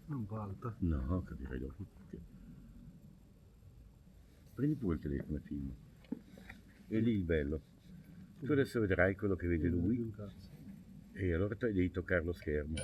Un po' alto. No, capirai dopo. Prendi pure il telefono e filma. E lì il bello. Tu adesso vedrai quello che vede lui Un cazzo. e allora devi toccare lo schermo.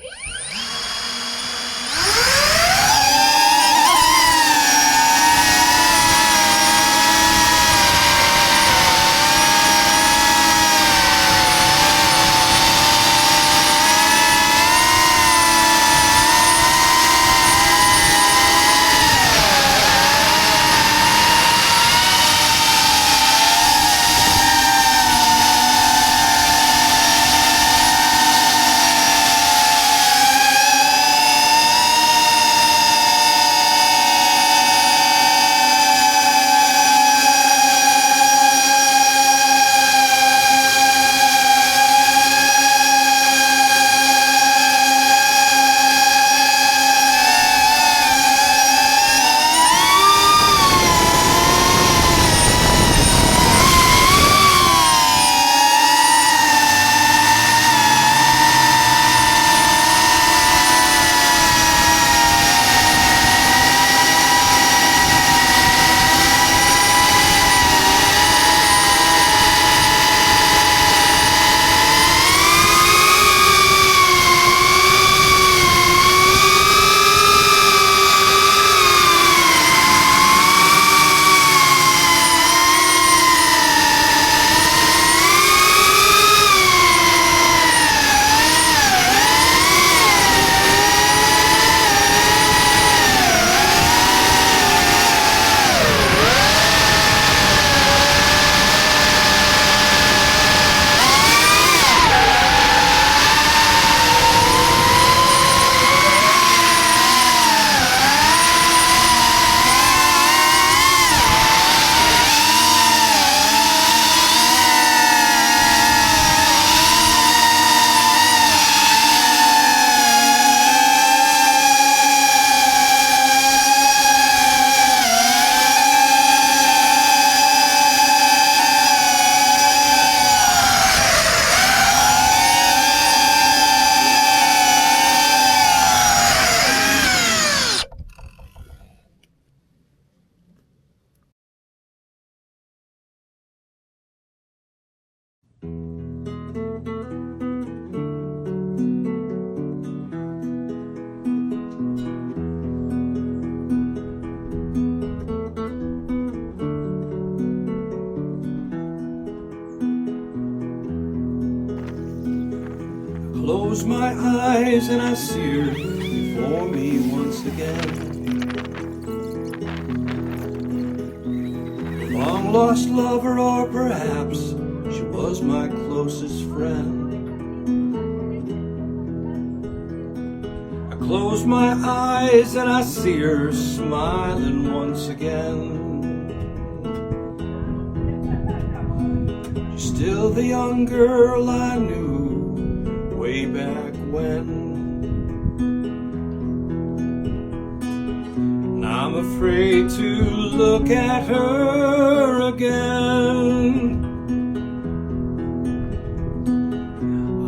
Close my eyes and I see her before me once again. Long lost lover, or perhaps she was my closest friend. I close my eyes and I see her smiling once again. She's still the young girl I knew way back when. And I'm afraid to look at her again.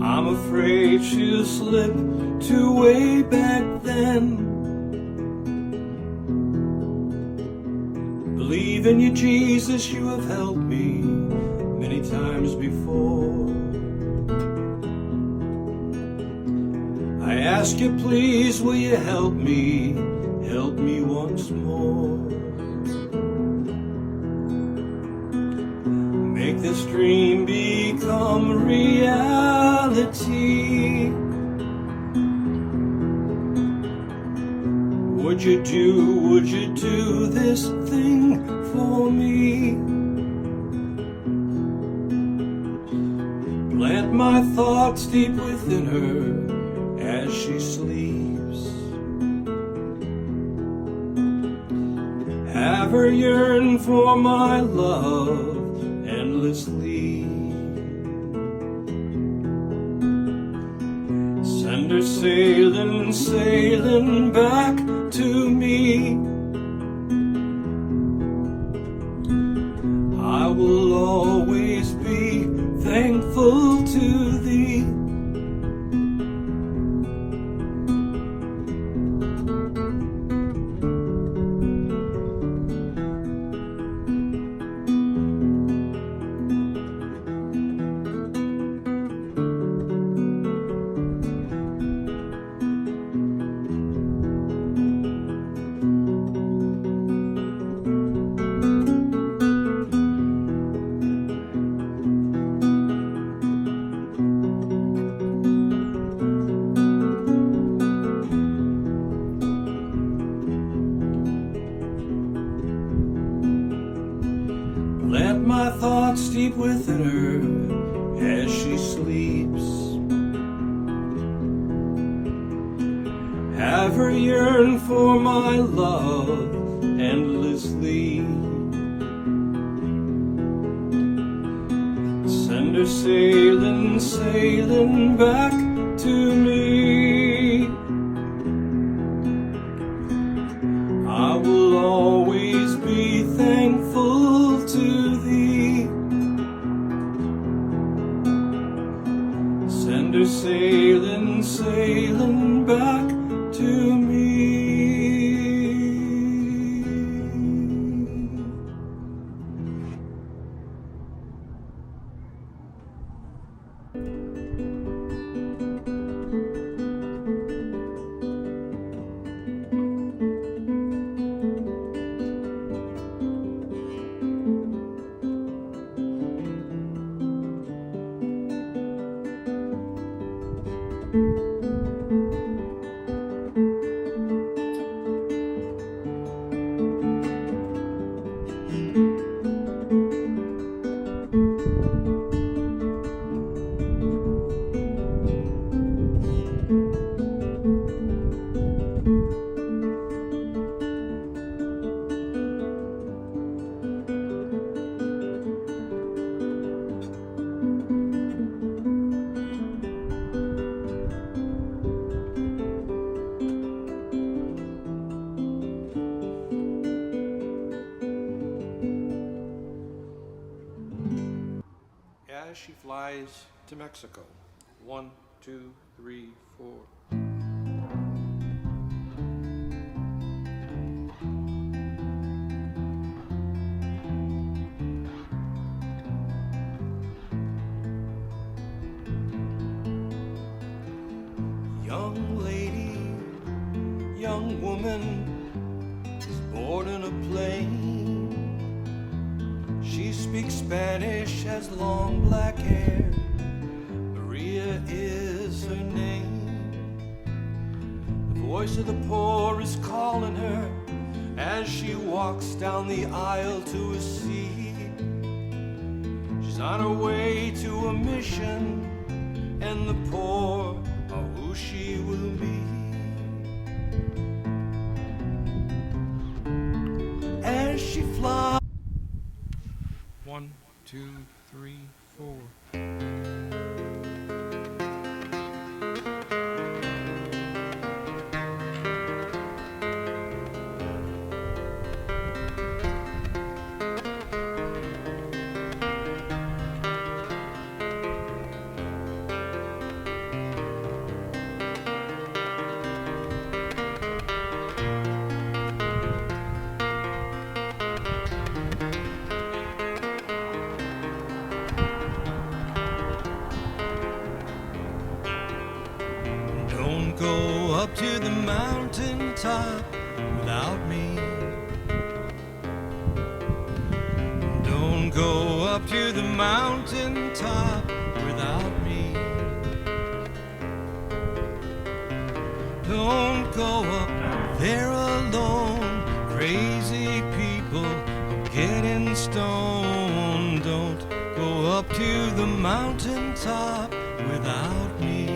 I'm afraid she'll slip to way back then. Believe in you, Jesus, you have helped me many times before. I ask you, please, will you help me once more? Make this dream become reality. Would you do this thing for me? Plant my thoughts deep within her as she sleeps. Have her yearn for my love endlessly. Send her sailing, sailing back to me. I will always be thankful to thee. deep within her as she sleeps. Have her yearn for my love endlessly. Send her sailing, sailing back to me. I will always be thankful to thee. Send her sailing, sailing back to me. As she flies to Mexico. 1, 2, 3, 4. Young lady, young woman is born in a plane. She speaks Spanish, has long black hair. Maria is her name. The voice of the poor is calling her as she walks down the aisle to a seat. She's on her way to a mission, and the poor are who she will meet. As she flies. 1, 2, 3, 4. Don't go up to the mountain top without me. Don't go up to the mountain top without me. Don't go up there alone. Crazy people are getting stoned. Don't go up to the mountain top without me.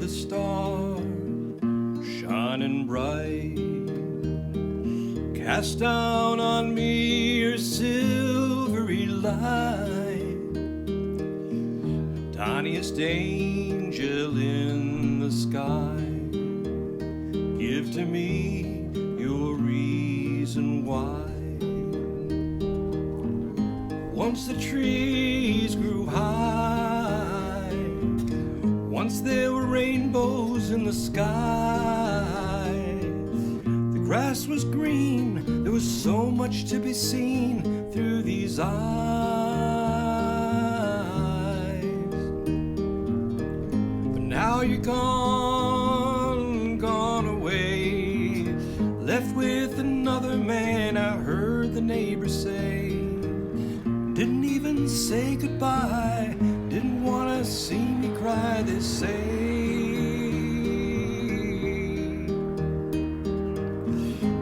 the star shining bright. Cast down on me your silvery light. Tiniest angel in the sky, give to me your reason why. Once the trees grew high, once there were rainbows in the sky. The grass was green, there was so much to be seen through these eyes. But now you're gone, gone away, left with another man, I heard the neighbors say. Didn't even say goodbye, didn't wanna see me cry, they say.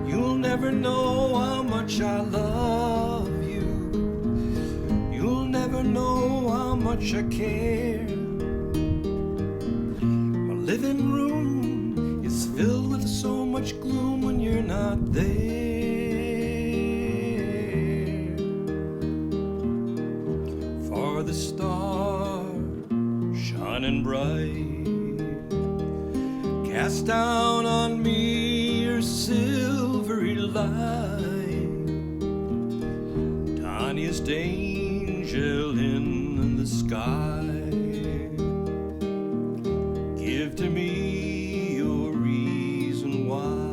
You'll never know how much I love you. You'll never know how much I care. My living room is filled with so much gloom when you're not there. The star shining bright, cast down on me your silvery light. Tiniest angel in the sky, give to me your reason why.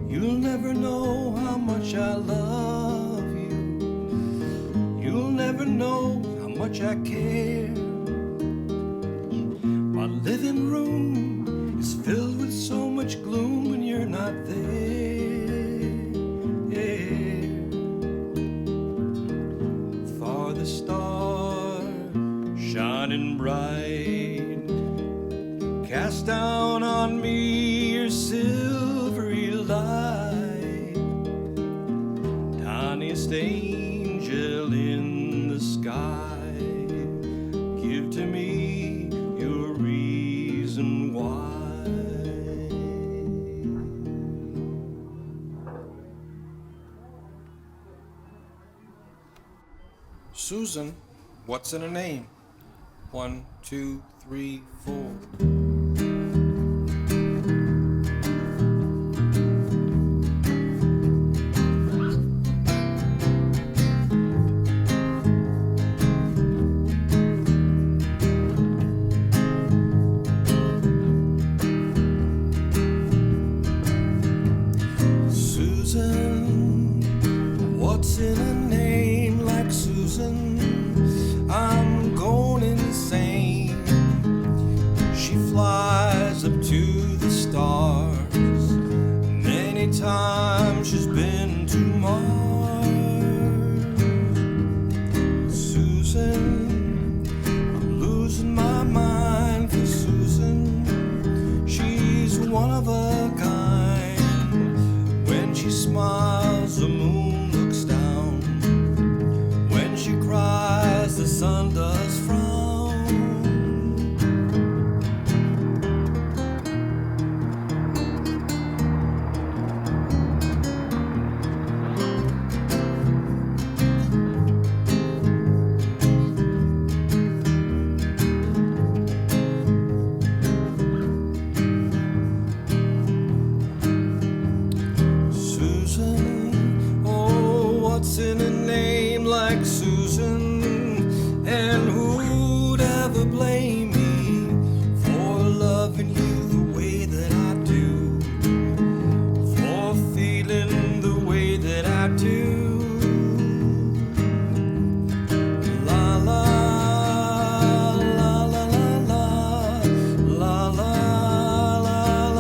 You'll never know how much I love you. You'll never know how much I care. My living room is filled with so much gloom when you're not there. For the star shining bright, cast down on me your silvery light. Tiniest angel in the sky, give to me your reason why. Susan, what's in her name? 1, 2, 3, 4.